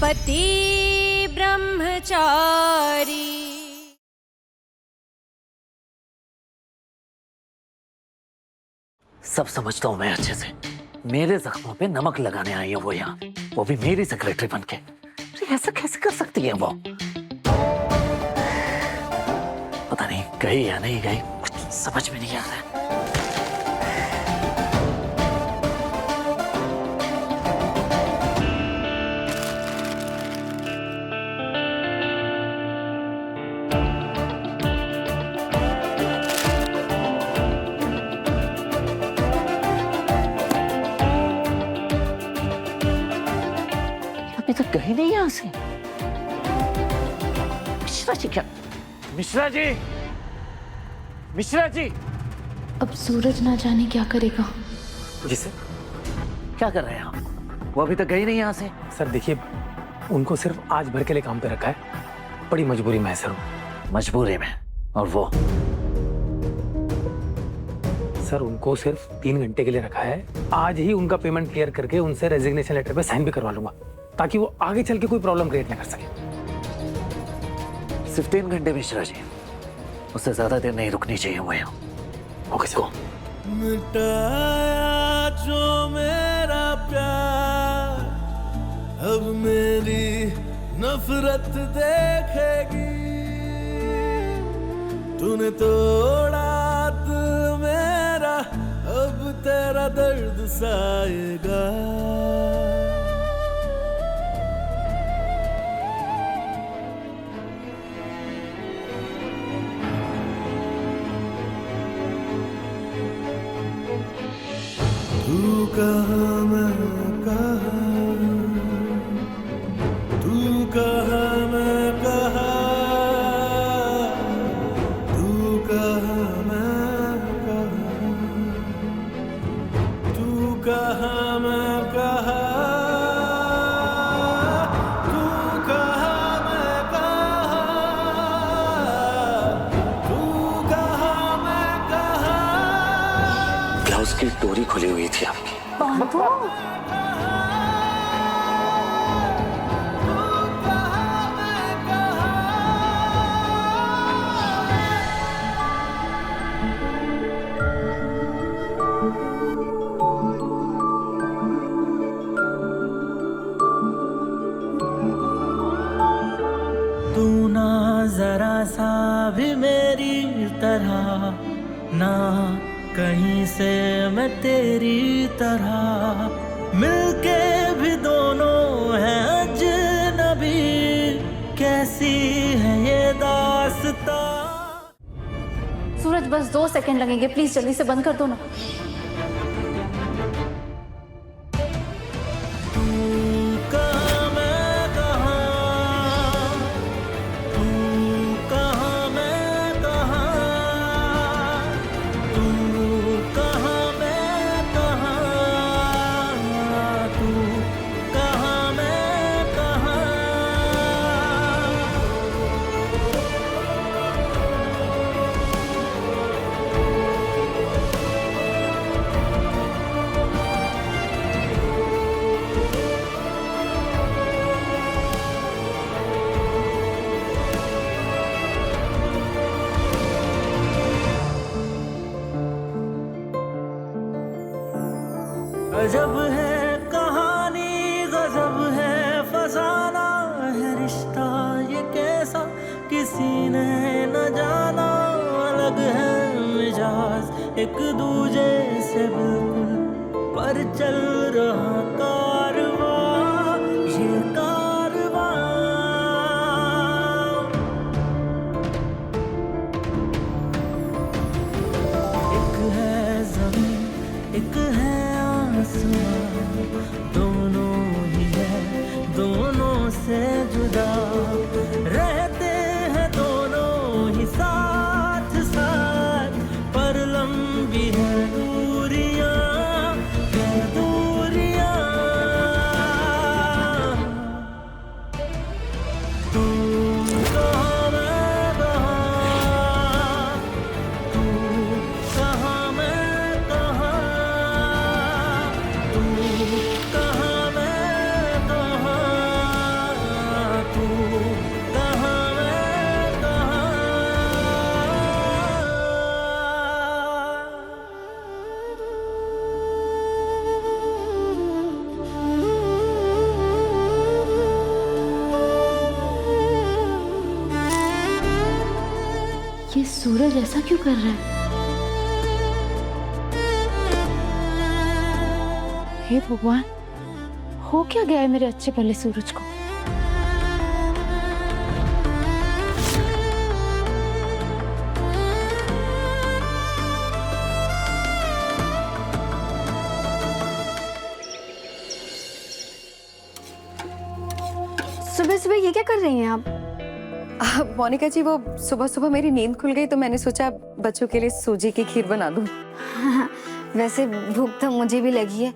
पति ब्रह्मचारी। सब समझता हूँ मैं अच्छे से। मेरे जख्मों पे नमक लगाने आई है वो यहाँ, वो भी मेरी सेक्रेटरी बनके। ऐसा कैसे कर सकती है वो? पता नहीं गई या नहीं गई, कुछ समझ में नहीं आ रहा है। अभी तक गई नहीं यहाँ से। मिश्रा जी क्या? मिश्रा जी, मिश्रा जी। अब सूरज ना जाने क्या करेगा। जी सर। क्या कर रहे हैं आप? वो अभी तक गई नहीं यहाँ से। सर देखिए, उनको सिर्फ आज भर के लिए काम पे रखा है, बड़ी मजबूरी में है सर। मजबूरी में? और वो? सर उनको सिर्फ 3 घंटे के लिए रखा है। आज ही उनका पेमेंट क्लियर करके उनसे रेजिग्नेशन लेटर पे साइन भी करवा लूंगा, ताकि वो आगे चल के कोई प्रॉब्लम क्रिएट ना कर सके। सिर्फ 3 घंटे मिश्रा जी, उससे ज्यादा देर नहीं रुकनी चाहिए वो यहाँ। Okay sir. मिटाया जो मेरा प्यार, अब मेरी नफरत देखेगी। तूने तोड़ा दिल मेरा, अब तेरा दर्द साएगा। तू कहाँ मैं कहाँ, तू कहाँ मैं कहाँ, तू कहाँ मैं कहाँ, तू कहाँ मैं कहाँ, तू कहाँ मैं कहाँ, तू कहाँ मैं कहाँ। ब्लाउज की डोरी खुली हुई थी आपकी। तू ना जरा सा भी मेरी तरह, ना कहीं से मैं तेरी तरह। मिलके भी दोनों हैं अजनबी, कैसी है ये दास्तां। सूरज बस 2 सेकंड लगेंगे, प्लीज जल्दी से बंद कर दो ना। गजब है कहानी, गजब है फसाना, है रिश्ता ये कैसा किसी ने न जाना। अलग है मिजाज एक दूजे से बिल्कुल, पर चल रहा कारवां ये कारवां। एक है ज़मीन एक है दोनों ही है, दोनों से जुदा रहते हैं दोनों ही साथ साथ, पर लंबी है दूरियां, है दूरियां। तू कहाँ मैं कहाँ, तू कहाँ मैं कहाँ, तू कहाँ मैं कहाँ, सूरज ऐसा क्यों कर रहा है? हे भगवान, हो क्या गया है मेरे अच्छे भले सूरज को? सुबह सुबह ये क्या कर रही हैं आप? मोनिका जी, वो सुबह सुबह मेरी नींद खुल गई तो मैंने सोचा बच्चों के लिए सूजी की खीर बना दूं। वैसे भूख तो मुझे भी लगी है,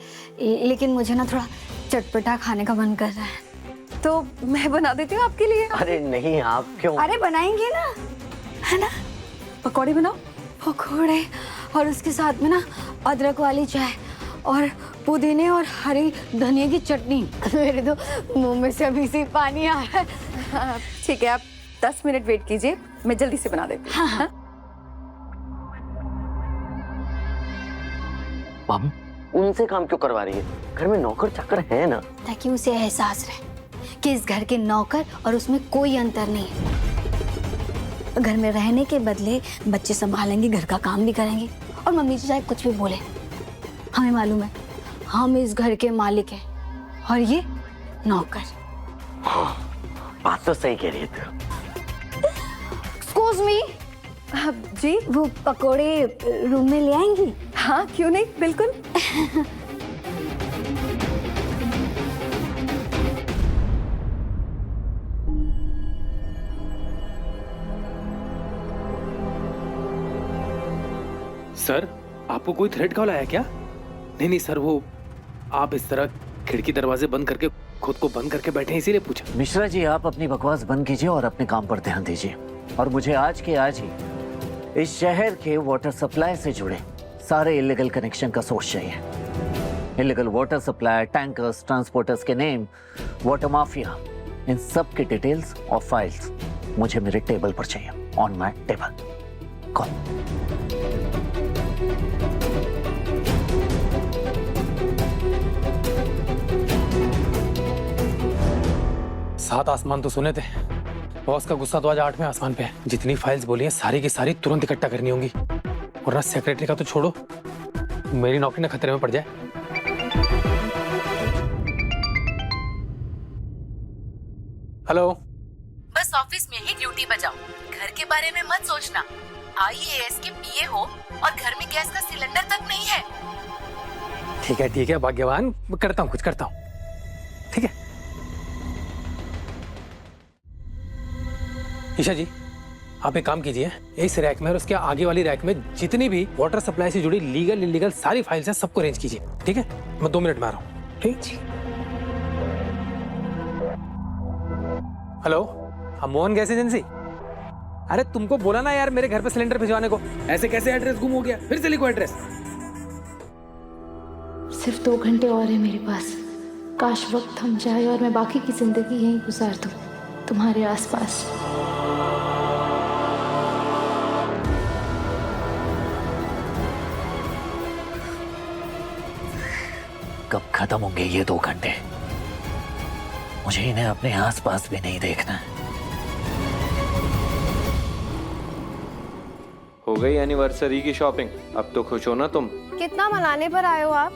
लेकिन मुझे ना थोड़ा चटपटा खाने का मन कर रहा है। तो मैं बना देती हूँ आपके लिए। अरे नहीं, आप क्यों? अरे बनाएंगे ना, है ना? पकौड़े बनाओ। पकोड़े, और उसके साथ में ना अदरक वाली चाय और पुदीने और हरी धनिया की चटनी। मेरे तो मुंह में से अभी से पानी आ रहा है। हाँ, ठीक है, आप 10 मिनट वेट कीजिए, मैं जल्दी से बना देती हूँ। हाँ। मम, उनसे काम क्यों करवा रही है? घर में नौकर चाकर है ना। ताकि उसे एहसास रहे कि इस घर के नौकर और उसमें कोई अंतर नहीं है। घर में रहने के बदले बच्चे संभालेंगे, घर का काम भी करेंगे, और मम्मी जी चाहे कुछ भी बोले, हमें मालूम है हम इस घर के मालिक हैं और ये नौकर। हाँ, बात तो सही कह रही है तू। एक्सक्यूज मी, जी, वो पकोड़े रूम में ले आएंगी? हाँ क्यों नहीं, बिल्कुल। सर, आपको कोई थ्रेट कॉल आया क्या? नहीं नहीं सर, वो आप इस तरह खिड़की दरवाजे बंद करके खुद को बंद करके बैठे हैं, इसीलिए पूछा। मिश्रा जी, आप अपनी बकवास बंद कीजिए और अपने काम पर ध्यान दीजिए। और मुझे आज के आज ही इस शहर के वाटर सप्लाई से जुड़े सारे इलीगल कनेक्शन का सोर्स चाहिए। Illegal water supply, tankers, transporters के नेम, वाटर माफिया, इन सब की डिटेल्स और फाइल्स मुझे मेरे टेबल पर चाहिए, ऑन माय टेबल। कौन? सात आसमान तो सुने थे, बॉस का गुस्सा तो आज 8वें आसमान पे है। जितनी फाइल्स बोली है सारी की सारी तुरंत इकट्ठा करनी होंगी, वरना सेक्रेटरी का तो छोड़ो, मेरी नौकरी ना खतरे में पड़ जाए। हेलो, बस ऑफिस में ही ड्यूटी बजाओ, घर के बारे में मत सोचना। IAS के PA हो और घर में गैस का सिलेंडर तक नहीं है। ठीक है भाग्यवान, मैं करता हूँ, कुछ करता हूँ। ठीक है ईशा जी, आप एक काम कीजिए, इस रैक में और उसके आगे वाली रैक में जितनी भी वाटर सप्लाई से जुड़ी लीगल इलीगल सारी फाइल्स हैं, सबको अरेंज कीजिए। ठीक है, मैं 2 मिनट में आ रहा हूँ। ठीक। हेलो, हम मोहन गैस एजेंसी। अरे तुमको बोला ना यार मेरे घर पे सिलेंडर भिजवाने को, ऐसे कैसे एड्रेस गुम हो गया? फिर से लिखो एड्रेस। सिर्फ 2 घंटे और है मेरे पास। काश वक्त थम जाए और मैं बाकी की जिंदगी यहीं गुजार दूं, तुम्हारे आसपास। कब खत्म होंगे ये 2 घंटे? मुझे इन्हें अपने आसपास भी नहीं देखना है। हो गई एनिवर्सरी की शॉपिंग? अब तो खुश हो ना तुम? कितना मनाने पर आए हो आप?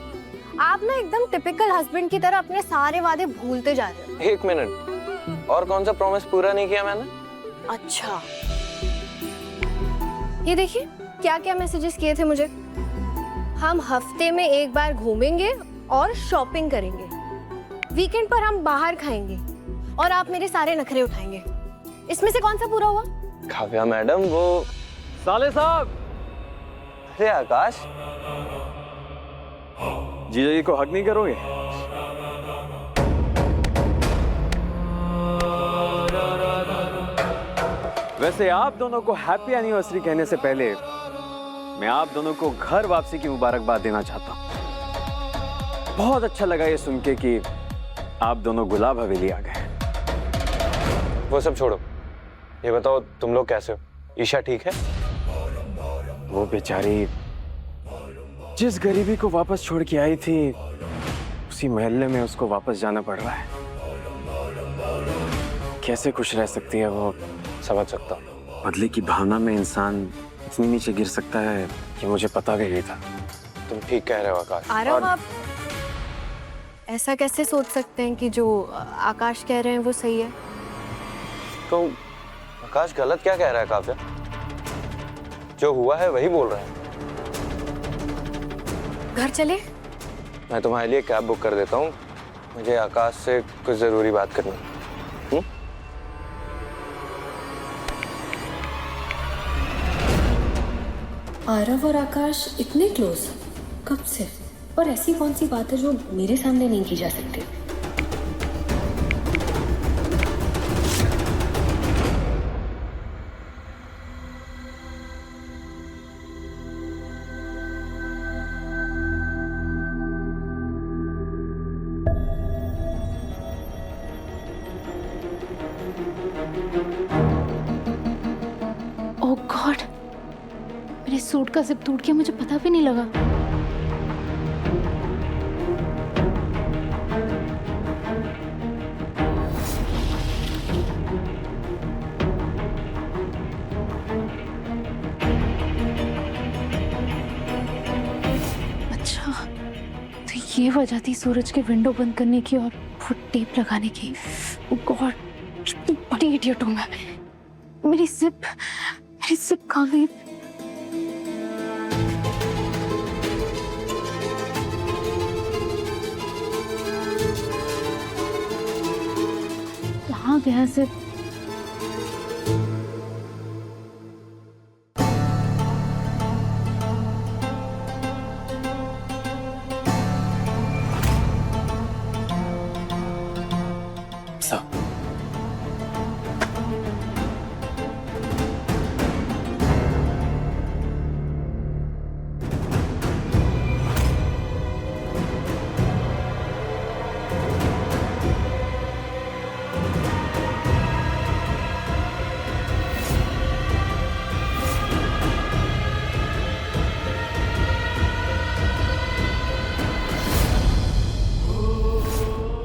आप ना एकदम टिपिकल हस्बैंड की तरह अपने सारे वादे भूलते जा रहे हो। 1 मिनट, और कौन सा प्रॉमिस पूरा नहीं किया मैंने? अच्छा, ये देखिए क्या क्या मैसेजेस किए थे मुझे। हम हफ्ते में 1 बार घूमेंगे और शॉपिंग करेंगे, वीकेंड पर हम बाहर खाएंगे और आप मेरे सारे नखरे उठाएंगे। इसमें से कौन सा पूरा हुआ? काव्या मैडम, वो साले साहब। अरे आकाश, जीजा जी को हक नहीं करोगे? वैसे आप दोनों को हैप्पी एनिवर्सरी कहने से पहले मैं आप दोनों को घर वापसी की मुबारकबाद देना चाहता हूँ। बहुत अच्छा लगा ये सुन के कि आप दोनों गुलाब हवेली आ गए। वो सब छोड़ो, ये बताओ तुम लोग कैसे हो? ईशा ठीक है? वो बेचारी जिस गरीबी को वापस छोड़ के आई थी, उसी मोहल्ले में उसको वापस जाना पड़ रहा है। कैसे खुश रह सकती है वो, समझ सकता हूँ। बदले की भावना में इंसान इतनी नीचे गिर सकता है कि मुझे पता भी नहीं था। तुम ठीक कह रहे हो आकाश। आरव, आप ऐसा कैसे सोच सकते हैं कि जो आकाश कह रहे हैं वो सही है? तो आकाश गलत क्या कह रहा है काव्या? जो हुआ है वही बोल रहा है। घर चले? मैं तुम्हारे लिए कैब बुक कर देता हूँ, मुझे आकाश से कुछ जरूरी बात करनी है। आरव और आकाश इतने क्लोज कब से? और ऐसी कौन सी बात है जो मेरे सामने नहीं की जा सकती? ओह गॉड, मेरे सूट का जिप टूट गया, मुझे पता भी नहीं लगा। अच्छा, तो ये वजह थी सूरज के विंडो बंद करने की और वो टेप लगाने की। ओह गॉड, कितनी बड़ी इडियट हूँ मैं। मेरी जिप कहाँ गई? कहाँ गया जिप?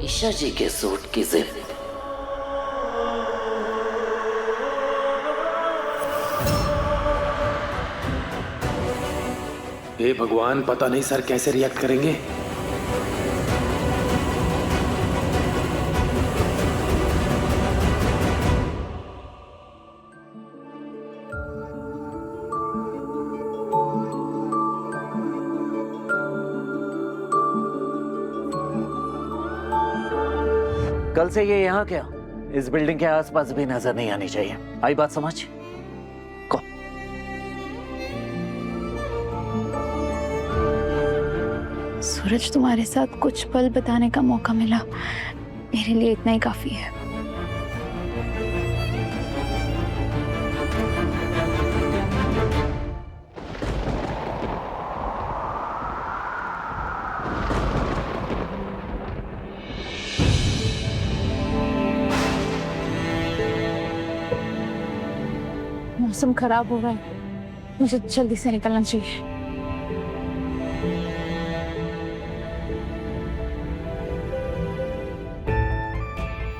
ईशा जी के सूट की जिप। हे भगवान, पता नहीं सर कैसे रिएक्ट करेंगे। कल से ये यहाँ क्या, इस बिल्डिंग के आसपास भी नजर नहीं आनी चाहिए। आई बात समझ? को सूरज, तुम्हारे साथ कुछ पल बिताने का मौका मिला, मेरे लिए इतना ही काफी है। मौसम खराब हो रहा है, मुझे जल्दी से निकलना चाहिए।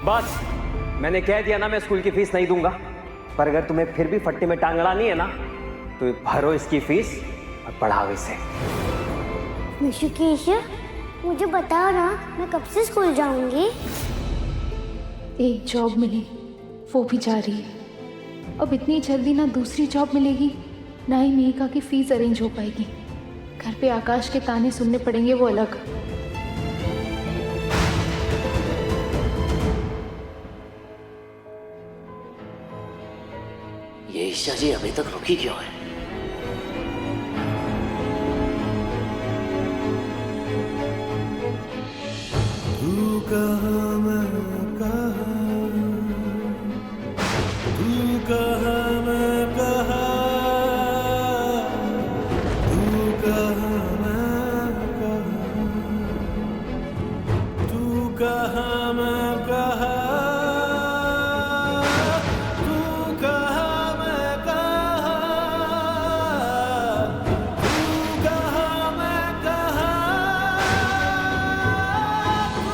बस, मैंने कह दिया ना, मैं स्कूल की फीस नहीं दूंगा। पर अगर तुम्हें फिर भी फट्टे में टांग अड़ानी है ना, तो भरो इसकी फीस और पढ़ाओ इसे। ऋषिकेश, मुझे बताओ ना, मैं कब से स्कूल जाऊंगी? एक जॉब मिली, वो भी जा रही है। अब इतनी जल्दी ना दूसरी जॉब मिलेगी, ना ही मेहिका की फीस अरेंज हो पाएगी। घर पे आकाश के ताने सुनने पड़ेंगे, वो अलग। ये ईशा जी अभी तक रुकी क्यों है? तू कहाँ मैं कहाँ, तू कहाँ मैं कहाँ, तू कहाँ मैं कहाँ, तू कहाँ मैं कहाँ, तू कहाँ मैं कहाँ, तू कहाँ मैं कहाँ, तू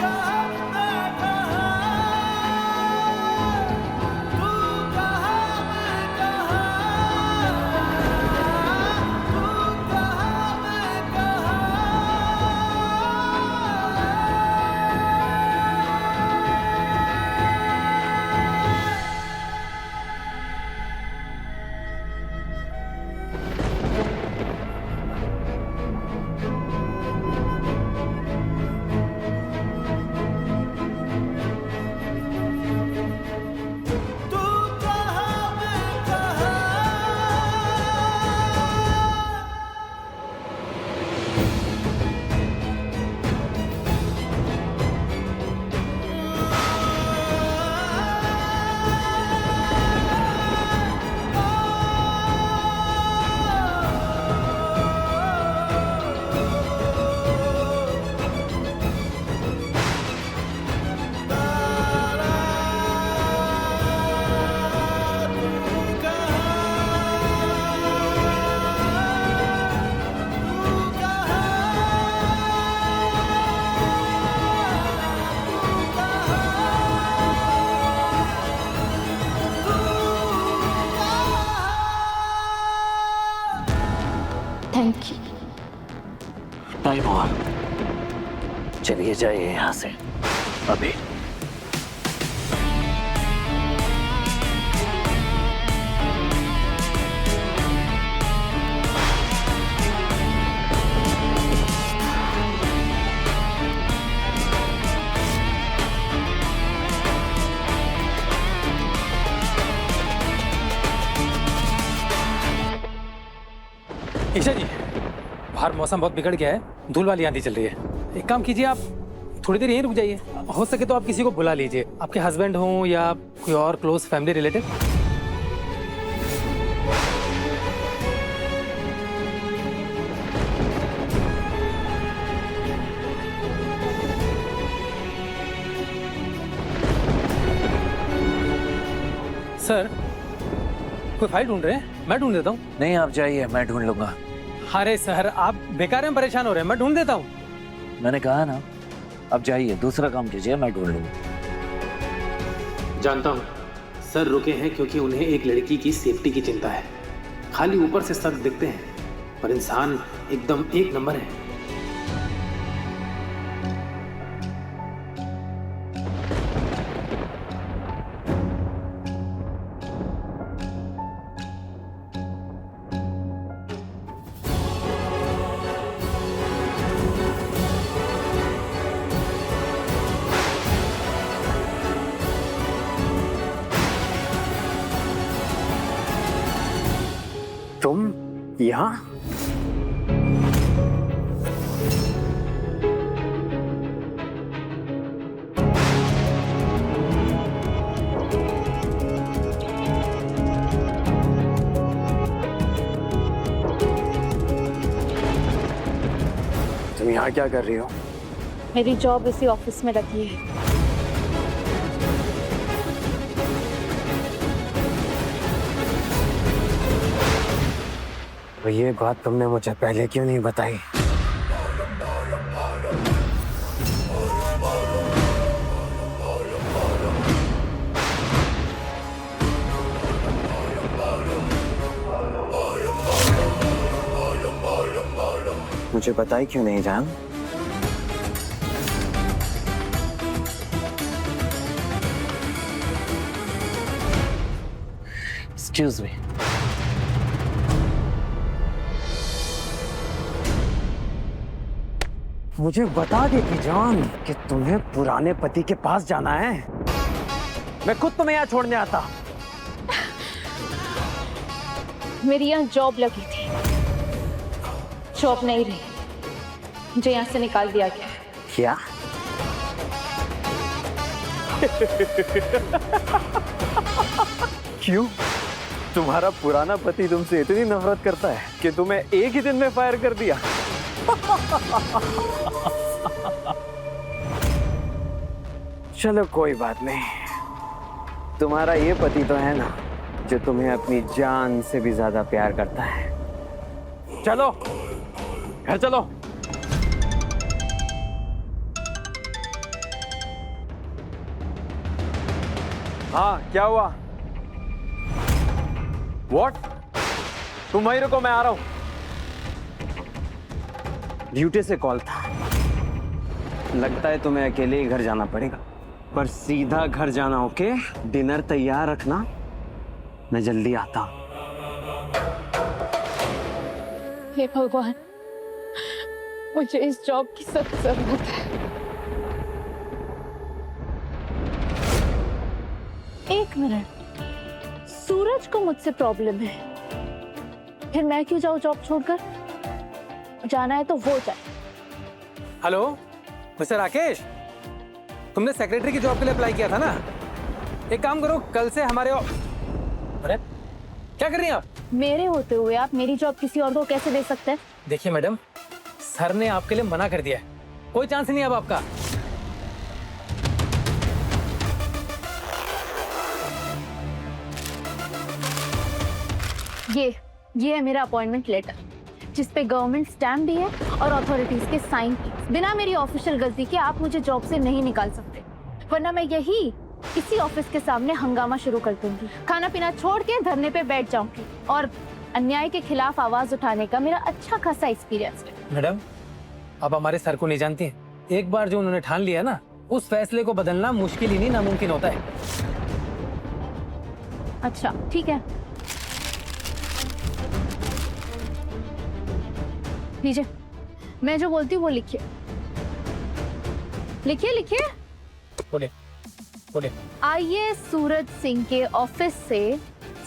कहाँ चलिए जाइए यहाँ से अभी। ईशा जी, बाहर मौसम बहुत बिगड़ गया है, धूल वाली आंधी चल रही है। एक काम कीजिए, आप थोड़ी देर यहीं रुक जाइए। हो सके तो आप किसी को बुला लीजिए, आपके हस्बैंड हो या कोई और क्लोज फैमिली रिलेटिव। सर, कोई फाइल ढूंढ रहे हैं? मैं ढूंढ देता हूँ। नहीं, आप जाइए, मैं ढूंढ लूंगा। अरे सर, आप बेकार में परेशान हो रहे हैं, मैं ढूंढ देता हूँ। मैंने कहा ना, अब जाइए, दूसरा काम कीजिए, मैं ढूंढ लूंगा। जानता हूँ सर रुके हैं क्योंकि उन्हें एक लड़की की सेफ्टी की चिंता है। खाली ऊपर से सख्त दिखते हैं पर इंसान एकदम एक नंबर है। तुम यहाँ? तुम यहाँ क्या कर रही हो? मेरी जॉब इसी ऑफिस में लगी है। तो ये बात तुमने मुझे पहले क्यों नहीं बताई? मुझे बताई क्यों नहीं जान? Excuse me. मुझे बता देती जान कि तुम्हें पुराने पति के पास जाना है। मैं खुद तुम्हें यहाँ छोड़ने आता। मेरी यहाँ जॉब लगी थी, जॉब नहीं रही, मुझे यहाँ से निकाल दिया गया। क्या? क्यों? तुम्हारा पुराना पति तुमसे इतनी नफरत करता है कि तुम्हें एक ही दिन में फायर कर दिया? चलो कोई बात नहीं, तुम्हारा ये पति तो है ना जो तुम्हें अपनी जान से भी ज्यादा प्यार करता है। चलो घर चलो। हाँ क्या हुआ? What? तुम वहीं रुको, मैं आ रहा हूं। ड्यूटी से कॉल था, लगता है तुम्हें अकेले ही घर जाना पड़ेगा, पर सीधा घर जाना। ओके, डिनर तैयार रखना, मैं जल्दी आता हूं। हे भगवान, मुझे इस जॉब की सख्त जरूरत है। एक मिनट, सूरज को मुझसे प्रॉब्लम है, फिर मैं क्यों जाऊं जॉब छोड़कर? जाना है तो वो जाए। हेलो मिस्टर राकेश, तुमने सेक्रेटरी की जॉब के लिए अप्लाई किया था ना? एक काम करो, कल से हमारे अरे क्या कर रही हैं आप? मेरे होते हुए आप मेरी जॉब किसी और को कैसे दे सकते हैं? देखिए मैडम, सर ने आपके लिए मना कर दिया है, कोई चांस नहीं अब आपका। ये है मेरा अपॉइंटमेंट लेटर, जिस पे गवर्नमेंट स्टैम्प भी है और अथॉरिटीज के साइन भी। बिना मेरी ऑफिशियल गलती के आप मुझे जॉब से नहीं निकाल सकते, वरना मैं इसी ऑफिस के सामने हंगामा शुरू कर दूंगी, खाना पीना छोड़ के धरने पे बैठ जाऊंगी। और अन्याय के खिलाफ आवाज उठाने का मेरा अच्छा खासा एक्सपीरियंस है। मैडम, आप हमारे सर को नहीं जानती हैं, एक बार जो उन्होंने ठान लिया ना, उस फैसले को बदलना मुश्किल ही नहीं नामुमकिन होता है। अच्छा ठीक है, लीजिए, मैं जो बोलती हूँ वो लिखिए। लिखिए लिखिए। बोले बोले। आईएएस सूरज सिंह के ऑफिस से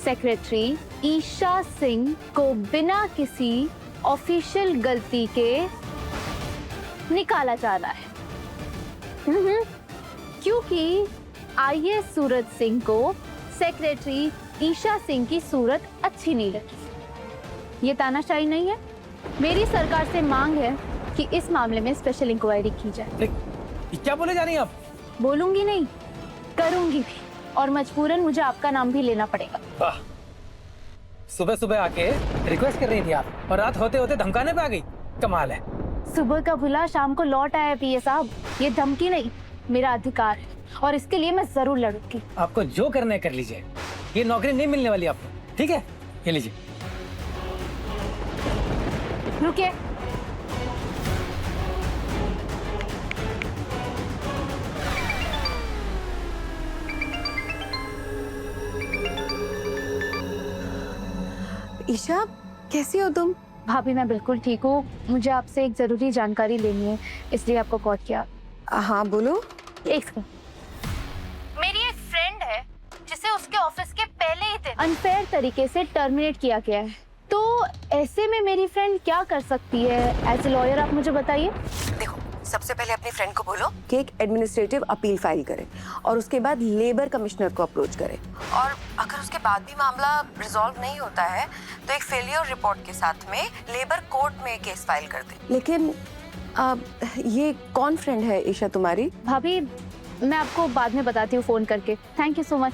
सेक्रेटरी ईशा सिंह को बिना किसी ऑफिशियल गलती के निकाला जा रहा है। क्योंकि आईएएस सूरज सिंह को सेक्रेटरी ईशा सिंह की सूरत अच्छी नहीं लगी। ये तानाशाही नहीं है। मेरी सरकार से मांग है कि इस मामले में स्पेशल इंक्वायरी की जाए। क्या बोले जा रही हैं आप? बोलूंगी नहीं, करूंगी भी, और मजबूरन मुझे आपका नाम भी लेना पड़ेगा। वाह, सुबह सुबह आके रिक्वेस्ट कर रही थी आप, और रात होते होते धमकाने पे आ गई। कमाल है। सुबह का भुला शाम को लौट आया पीए साहब। ये धमकी नहीं, मेरा अधिकार है, और इसके लिए मैं जरूर लड़ूंगी। आपको जो करना है कर लीजिए, ये नौकरी नहीं मिलने वाली आपको, ठीक है? ये लीजिए। रुकिए, ईशा, कैसी हो तुम? भाभी मैं बिल्कुल ठीक हूँ। मुझे आपसे एक जरूरी जानकारी लेनी है, इसलिए आपको कॉल किया। हाँ बोलो। एक सेकंड। मेरी एक फ्रेंड है जिसे उसके ऑफिस के पहले ही दिन अनफेयर तरीके से टर्मिनेट किया गया है। तो ऐसे में मेरी फ्रेंड क्या कर सकती है? एज ए लॉयर आप मुझे बताइए। देखो, सबसे पहले अपनी फ्रेंड को बोलो कि एक एडमिनिस्ट्रेटिव अपील फाइल करे, और उसके बाद लेबर कमिश्नर को अप्रोच करे, और अगर उसके बाद भी मामला रिजॉल्व नहीं होता है तो एक फेलियर रिपोर्ट के साथ में लेबर कोर्ट में केस फाइल कर दे। लेकिन ये कौन फ्रेंड है ईशा तुम्हारी? भाभी मैं आपको बाद में बताती हूँ फोन करके। Thank you so much.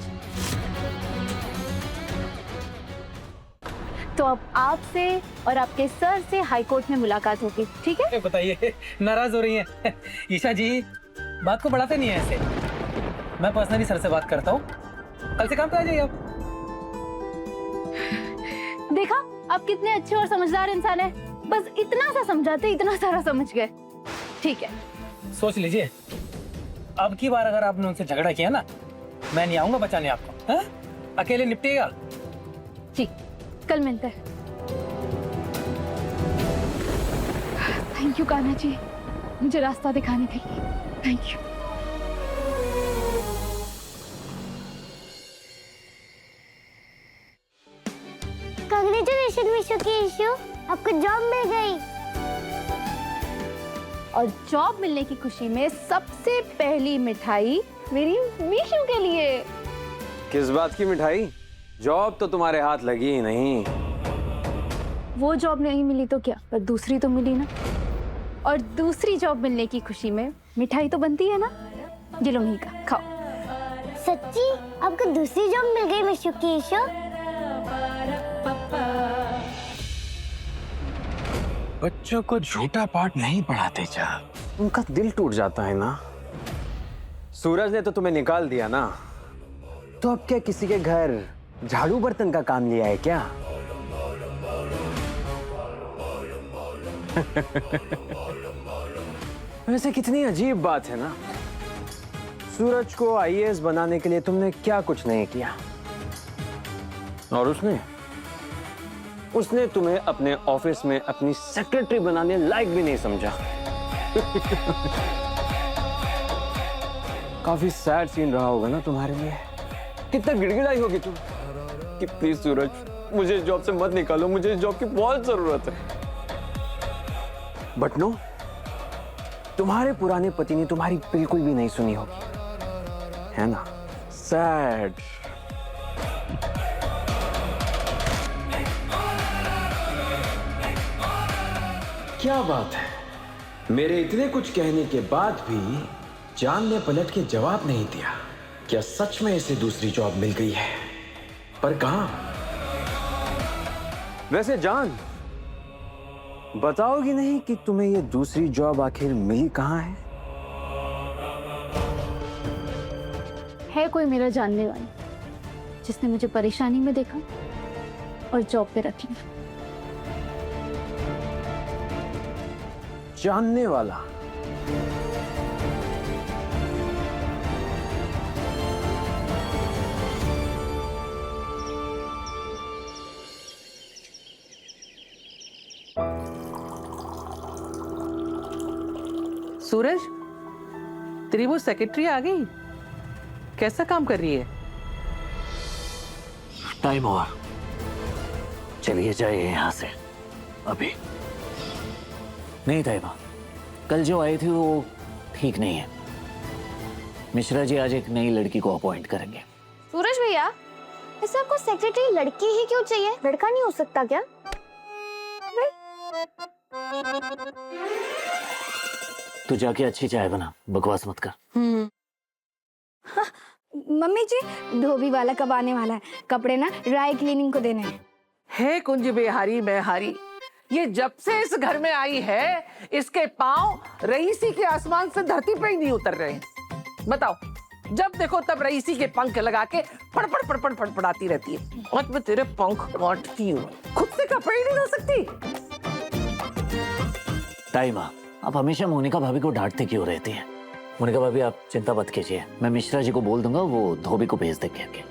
तो अब आपसे और आपके सर से हाई कोर्ट में मुलाकात होगी, ठीक है? बताइए, नाराज हो रही हैं? ईशा जी, बात को बढ़ाते नहीं है ऐसे। मैं पर्सनली सर से बात करता हूँ, कल से काम पे आ जाइए आप। देखा, आप कितने अच्छे और समझदार इंसान हैं। बस इतना सा समझाते इतना सारा समझ गए। ठीक है, सोच लीजिए, अब की बार अगर आपने उनसे झगड़ा किया ना, मैं नहीं आऊंगा बचाने आपको। हाँ? अकेले निपटेगा। ठीक, कल मिलते हैं। थैंक यू कान्हा जी, मुझे रास्ता दिखाने के लिए। Thank you. कांग्रेचुलेशन मिशु की इशू, आपको जॉब मिल गई। और जॉब मिलने की खुशी में सबसे पहली मिठाई मेरी मीशु के लिए। किस बात की मिठाई? जॉब तो तुम्हारे हाथ लगी ही नहीं। वो जॉब नहीं मिली तो क्या, पर दूसरी तो मिली ना। और दूसरी जॉब मिलने की खुशी में मिठाई तो बनती है ना। ये लो मीका, खाओ। सच्ची आपको दूसरी जॉब मिल गई मिशु की इशू? बच्चों को झूठा पाठ नहीं पढ़ाते जा, उनका दिल टूट जाता है ना। सूरज ने तो तुम्हें निकाल दिया ना, तो अब क्या किसी के घर झाड़ू बर्तन का काम लिया है क्या? वैसे कितनी अजीब बात है ना, सूरज को आईएएस बनाने के लिए तुमने क्या कुछ नहीं किया, और उसने तुम्हें अपने ऑफिस में अपनी सेक्रेटरी बनाने लायक भी नहीं समझा। काफी सैड सीन रहा होगा ना तुम्हारे लिए। कितना गिड़गिड़ाई होगी तुम कि प्लीज सूरज, मुझे इस जॉब से मत निकालो, मुझे इस जॉब की बहुत जरूरत है। बट नो, तुम्हारे पुराने पति ने तुम्हारी बिल्कुल भी नहीं सुनी होगी, है ना? सैड। क्या बात है, मेरे इतने कुछ कहने के बाद भी जान ने पलट के जवाब नहीं दिया। क्या सच में इसे दूसरी जॉब मिल गई है? पर कहां? वैसे जान, बताओगी नहीं कि तुम्हें ये दूसरी जॉब आखिर मिली कहां है? है कोई मेरा जानने वाला जिसने मुझे परेशानी में देखा और जॉब पे रख लिया। जानने वाला? सूरज, तेरी वो सेक्रेटरी आ गई? कैसा काम कर रही है? टाइम ओवर, चलिए जाइए यहाँ से अभी। नहीं ताइबा, कल जो आई थी वो ठीक नहीं है। मिश्रा जी आज एक नई लड़की को अपॉइंट करेंगे। सूरज भैया, ऐसे आपको सेक्रेटरी लड़की ही क्यों चाहिए? लड़का नहीं हो सकता क्या? तू जाके अच्छी चाय बना, बकवास मत कर। हाँ, मम्मी जी, धोबी वाला कब आने वाला है? कपड़े ना ड्राई क्लीनिंग को देने हैं। हे कुंज बिहारी मैहारी, ये जब से इस घर में आई है, इसके पांव रईसी के आसमान से धरती पे ही नहीं उतर रहे हैं। बताओ, जब देखो तब रईसी के पंख लगा के फड़फड़ फड़फड़ फड़फड़ाती रहती है। आज मैं तेरे पंख काटती हूँ, खुद से कपड़े ही नहीं धो सकती। ताइबा, आप हमेशा मोनिका भाभी को डांटते क्यों रहती हैं? मोनिका भाभी, आप चिंता मत कीजिए, मैं मिश्रा जी को बोल दूंगा, वो धोबी को भेज देंगे आगे।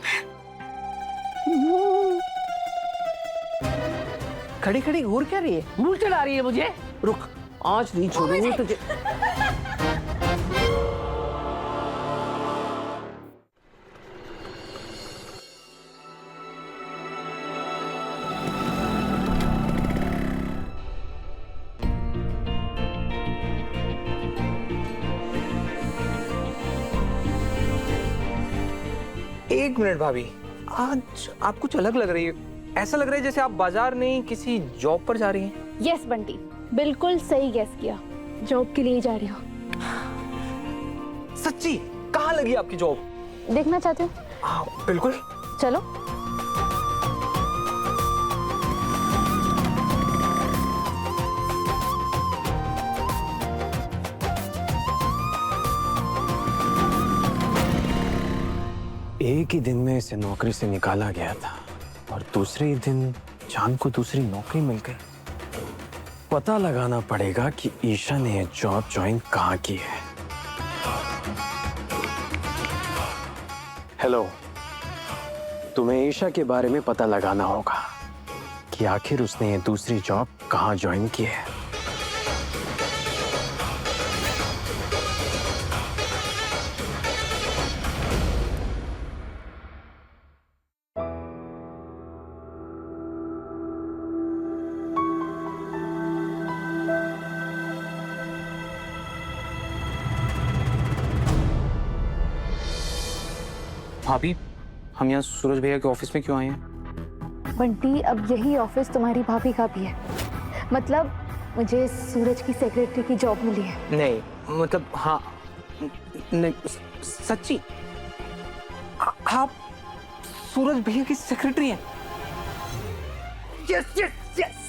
खड़ी खड़ी घूर क्या रही है? मूल चढ़ा रही है मुझे। रुक, आज नहीं छोड़ूंगी तुझे। एक मिनट भाभी, आज आप कुछ अलग लग रही है। ऐसा लग रहा है जैसे आप बाजार नहीं किसी जॉब पर जा रही हैं। यस बंटी, बिल्कुल सही गेस किया, जॉब के लिए जा रही हूँ। सच्ची? कहाँ लगी आपकी जॉब? देखना चाहते हो? हाँ बिल्कुल, चलो। एक ही दिन में इसे नौकरी से निकाला गया था और दूसरे ही दिन जान को दूसरी नौकरी मिल गई। पता लगाना पड़ेगा कि ईशा ने ये जॉब ज्वाइन कहाँ की है। हेलो, तुम्हें ईशा के बारे में पता लगाना होगा कि आखिर उसने ये दूसरी जॉब कहाँ ज्वाइन की है। भाभी, हम यहाँ सूरज भैया के ऑफिस में क्यों आए हैं? बंटी, अब यही ऑफिस तुम्हारी भाभी का भी है। मतलब मुझे सूरज की सेक्रेटरी की जॉब मिली है। नहीं मतलब, हाँ नहीं, सच्ची आप सूरज भैया की सेक्रेटरी हैं? Yes yes yes.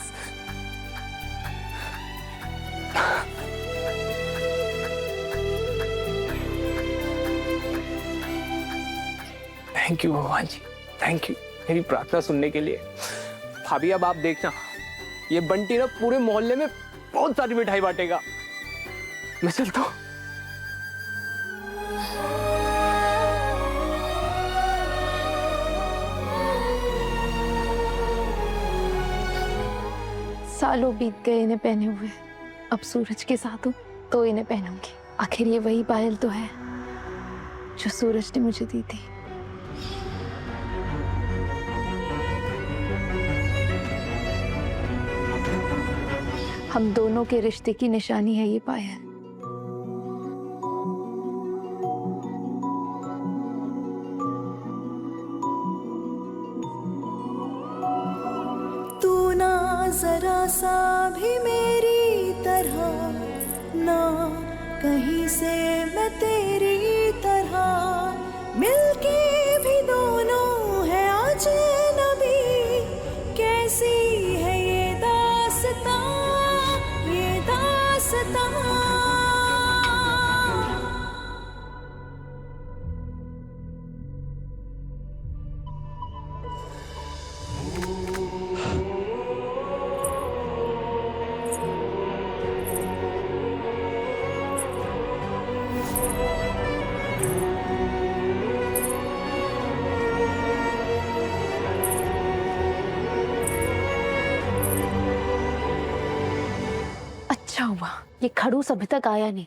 Thank you भगवान जी, थैंक यू मेरी प्रार्थना सुनने के लिए। भाभी अब आप देखना, ये बंटी ना पूरे मोहल्ले में बहुत सारी मिठाई बांटेगा। मैं चलता हूँ। सालों बीत गए इन्हें पहने हुए, अब सूरज के साथ हूँ तो इन्हें पहनूंगी। आखिर ये वही पायल तो है जो सूरज ने मुझे दी थी। हम दोनों के रिश्ते की निशानी है ये पायल। तू ना जरा सा भी मेरी तरह, ना कहीं से मैं तेरी तरह, मिलके भी दोनों है अजनबी। कैसी है ये दास्तां, ये दास्तां। हुआ ये खड़ूस अभी तक आया नहीं,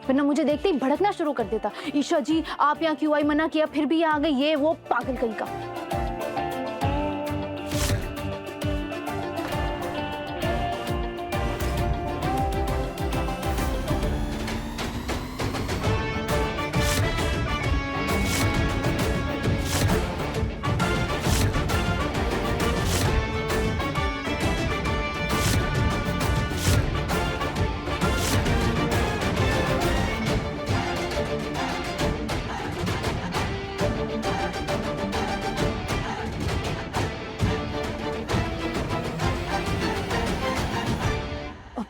वरना मुझे देखते ही भड़कना शुरू कर देता। ईशा जी आप यहाँ क्यों आई, मना किया फिर भी यहाँ आ गई, ये वो पागल कहीं का।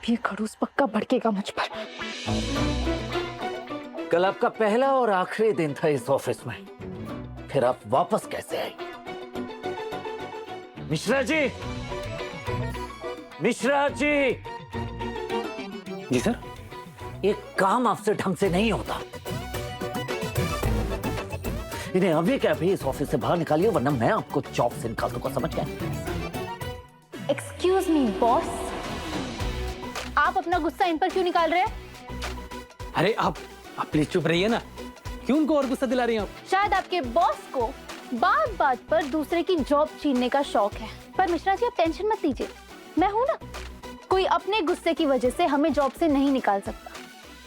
ये खड़ूस पक्का भड़केगा मुझ पर। कल आपका पहला और आखिरी दिन था इस ऑफिस में, फिर आप वापस कैसे आई? मिश्रा जी, मिश्रा जी। जी सर। ये काम आपसे ढंग से नहीं होता। इन्हें अभी के अभी इस ऑफिस से बाहर निकालिए, वरना मैं आपको जॉब से निकाल दूंगा, समझ गए? एक्सक्यूज मी बॉस, आप अपना गुस्सा इन पर क्यों निकाल रहे हैं? अरे आप प्लीज चुप रहिए ना, क्यों उनको और गुस्सा दिला रही हैं आप? शायद आपके बॉस को बात बात पर दूसरे की जॉब छीनने का शौक है, पर मिश्रा जी आप टेंशन मत लीजिए, मैं हूं ना। कोई अपने गुस्से की वजह से हमें जॉब से नहीं निकाल सकता,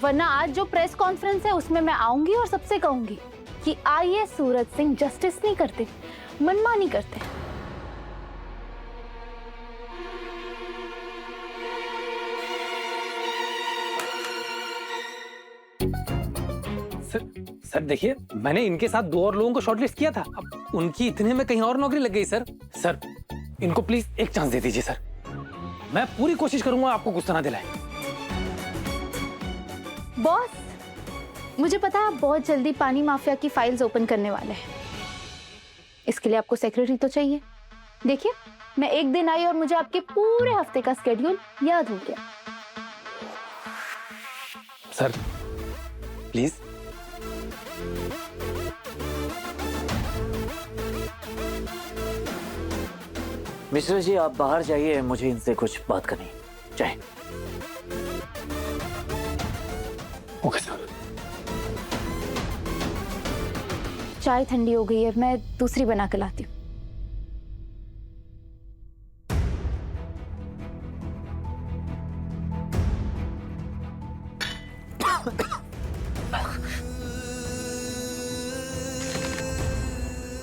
वरना आज जो प्रेस कॉन्फ्रेंस है उसमें मैं आऊंगी और सबसे कहूंगी कि आईएएस सूरज सिंह जस्टिस नहीं करते, मनमानी करते हैं। सर देखिए, मैंने इनके साथ 2 और लोगों को शॉर्टलिस्ट किया था, अब उनकी इतने में कहीं और नौकरी लग गई सर। सर इनको प्लीज एक चांस दे दीजिए सर, मैं पूरी कोशिश करूंगा आपको गुस्सा ना दिलाए। बॉस मुझे पता है आप बहुत जल्दी पानी माफिया की फाइल्स ओपन करने वाले हैं, इसके लिए आपको सेक्रेटरी तो चाहिए। देखिए मैं एक दिन आई और मुझे आपके पूरे हफ्ते का स्केड्यूल याद हो गया। Sir please. मिश्रा जी आप बाहर जाइए, मुझे इनसे कुछ बात करनी है। चाहे ओके सर। चाय ठंडी हो गई है, मैं दूसरी बना के लाती हूँ।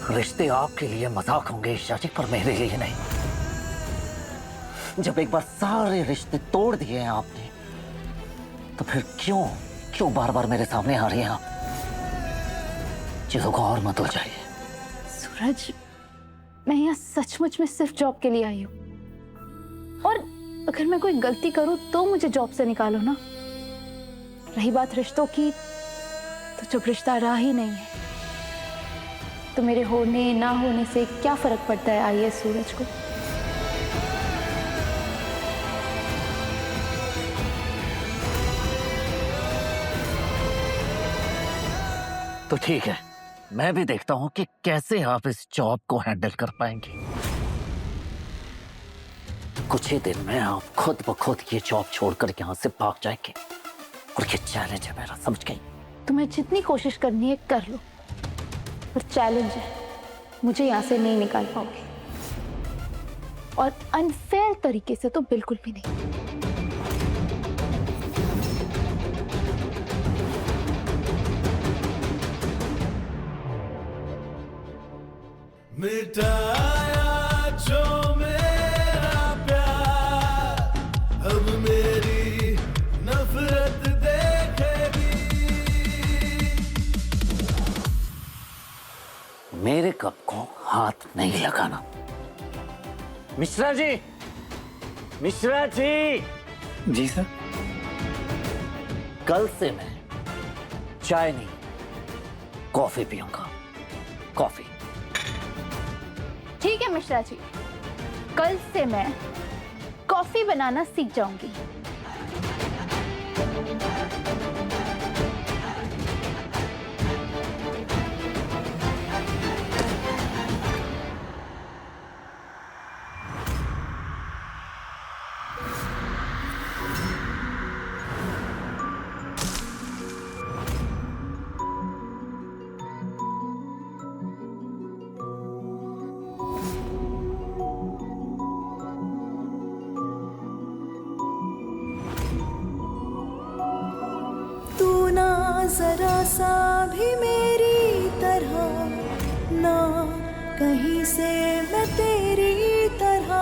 रिश्ते आपके लिए मजाक होंगे ईशा जी, पर मेरे लिए नहीं। जब एक बार सारे रिश्ते तोड़ दिए हैं आपने, तो फिर क्यों बार बार मेरे सामने आ रही हैं आप? चीजों को और मत उलझाइए। सूरज मैं यहाँ सचमुच में सिर्फ जॉब के लिए आई हूँ, और अगर मैं कोई गलती करूँ तो मुझे जॉब से निकालो ना। रही बात रिश्तों की, तो जब रिश्ता रहा ही नहीं है तो मेरे होने ना होने से क्या फर्क पड़ता है आईएएस सूरज को? तो ठीक है, मैं भी देखता हूं कि कैसे आप इस जॉब को हैंडल कर पाएंगे। कुछ ही दिन में आप खुद ब खुद ये जॉब छोड़कर यहां से भाग जाएंगे, और ये चैलेंज है मेरा, समझ गई? तुम्हें जितनी कोशिश करनी है कर लो, पर चैलेंज है, मुझे यहाँ से नहीं निकाल पाओगे, और अनफेयर तरीके से तो बिल्कुल भी नहीं। मिटाया जो मेरा प्यार, अब मेरी नफरत देखेगी। मेरे कप को हाथ नहीं लगाना। मिश्रा जी, मिश्रा जी। जी सर। कल से मैं चाय नहीं, कॉफी पीऊंगा, कॉफी। ठीक है मिश्रा जी, कल से मैं कॉफी बनाना सीख जाऊंगी। जरा सा भी मेरी तरह, ना कहीं से मैं तेरी तरह,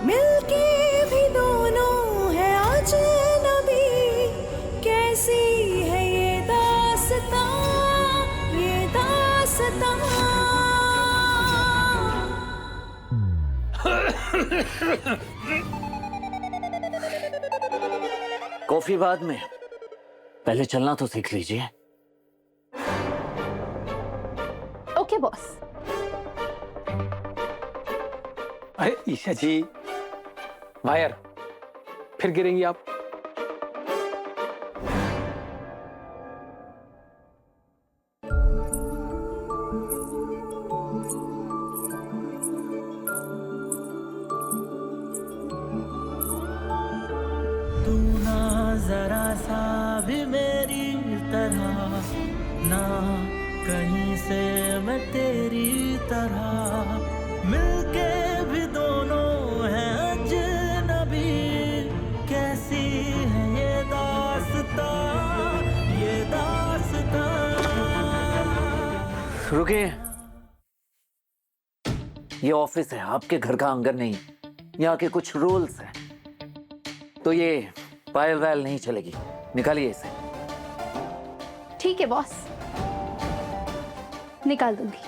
मिलके भी दोनों है अजनबी, कैसी है ये दास्तां, ये दास्तां। कॉफी बाद में, पहले चलना तो सीख लीजिए। Okay boss. अरे ईशा जी, वायर फिर गिरेंगी आप। तू ना जरा सा भी मेरी तरह, ना कहीं से मैं तेरी तरह, मिलके भी दोनों हैं अजनबी, कैसी है ये दास्तां, ये दास्तां। रुकिए, ये ऑफिस है, आपके घर का आंगन नहीं। यहाँ के कुछ रूल्स हैं, तो ये पायल वायल नहीं चलेगी। निकालिए इसे। ठीक है बॉस, निकाल दूंगी।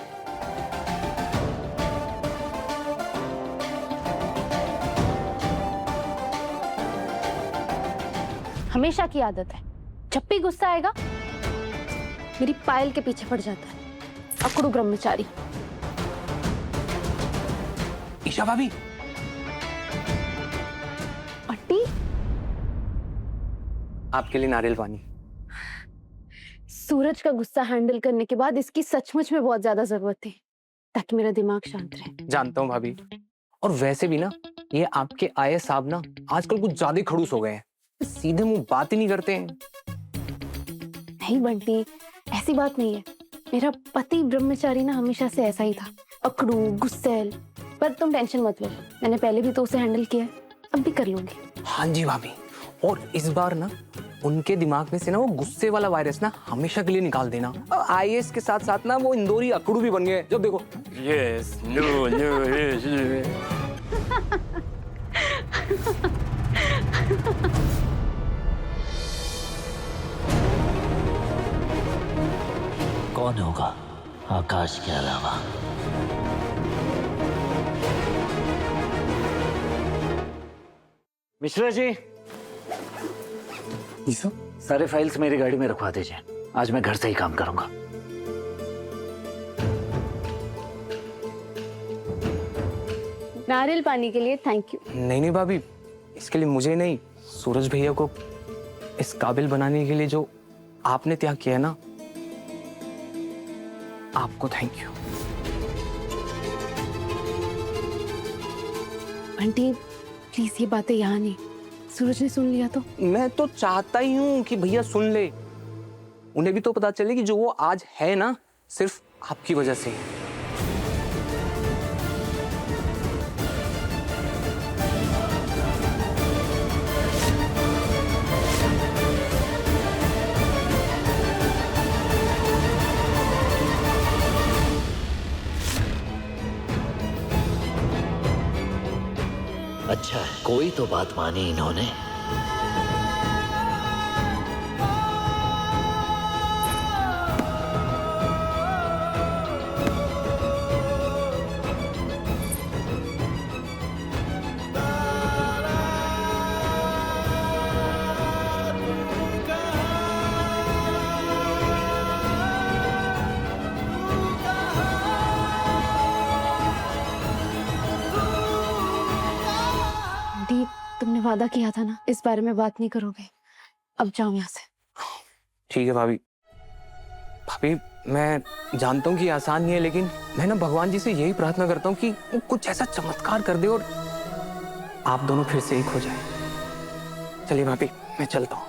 हमेशा की आदत है, जब भी गुस्सा आएगा मेरी पायल के पीछे पड़ जाता है, अकड़ू ब्रह्मचारी। ईशा भाभी, आंटी आपके लिए नारियल पानी। सूरज का गुस्सा हैंडल करने के बाद इसकी सचमुच में बहुत ज्यादा जरूरत थी, ताकि मेरा दिमाग शांत रहे। जानता हूँ भाभी, और वैसे भी ना ये आपके आए साहब ना आजकल कुछ ज्यादा खड़ूस हो गए हैं, सीधे मुंह बात ही नहीं करते हैं। नहीं बंटी, ऐसी बात नहीं है। मेरा पति ब्रह्मचारी ना हमेशा से ऐसा ही था, अकड़ू गुस्सैल। पर तुम टेंशन मत लो, मैंने पहले भी तो उसे हैंडल किया है, अब भी कर लूंगी। हाँ जी भाभी, और इस बार ना उनके दिमाग में से ना वो गुस्से वाला वायरस ना हमेशा के लिए निकाल देना। आईएएस के साथ साथ ना वो इंदौरी अकड़ू भी बन गए। जब देखो यस नो नो यस। कौन होगा आकाश के अलावा? मिश्रा जी, सारे फाइल्स मेरी गाड़ी में रखवा दीजिए। आज मैं घर से ही काम करूंगा। नारियल पानी के लिए थैंक यू। नहीं भाभी, इसके लिए मुझे नहीं, सूरज भैया को इस काबिल बनाने के लिए जो आपने त्याग किया है ना, आपको थैंक यू। आंटी प्लीज ये बातें यहाँ नहीं, सूरज ने सुन लिया तो। मैं तो चाहता ही हूँ कि भैया सुन ले, उन्हें भी तो पता चले कि जो वो आज है ना सिर्फ आपकी वजह से। अच्छा है, कोई तो बात मानी इन्होंने। तुमने वादा किया था ना, इस बारे में बात नहीं करोगे। अब जाओ यहाँ से। ठीक है भाभी। भाभी मैं जानता हूँ कि आसान नहीं है, लेकिन मैं ना भगवान जी से यही प्रार्थना करता हूँ कि वो कुछ ऐसा चमत्कार कर दे और आप दोनों फिर से एक हो जाए। चलिए भाभी, मैं चलता हूँ।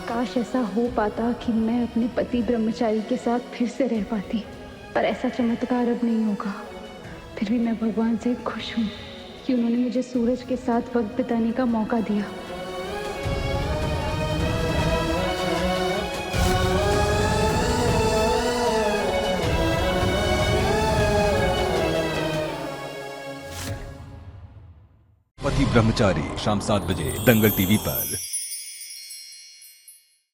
काश ऐसा हो पाता कि मैं अपने पति ब्रह्मचारी के साथ फिर से रह पाती, पर ऐसा चमत्कार अब नहीं होगा। फिर भी मैं भगवान से खुश हूँ कि उन्होंने मुझे सूरज के साथ वक्त बिताने का मौका दिया। पति ब्रह्मचारी शाम 7 बजे दंगल टीवी पर।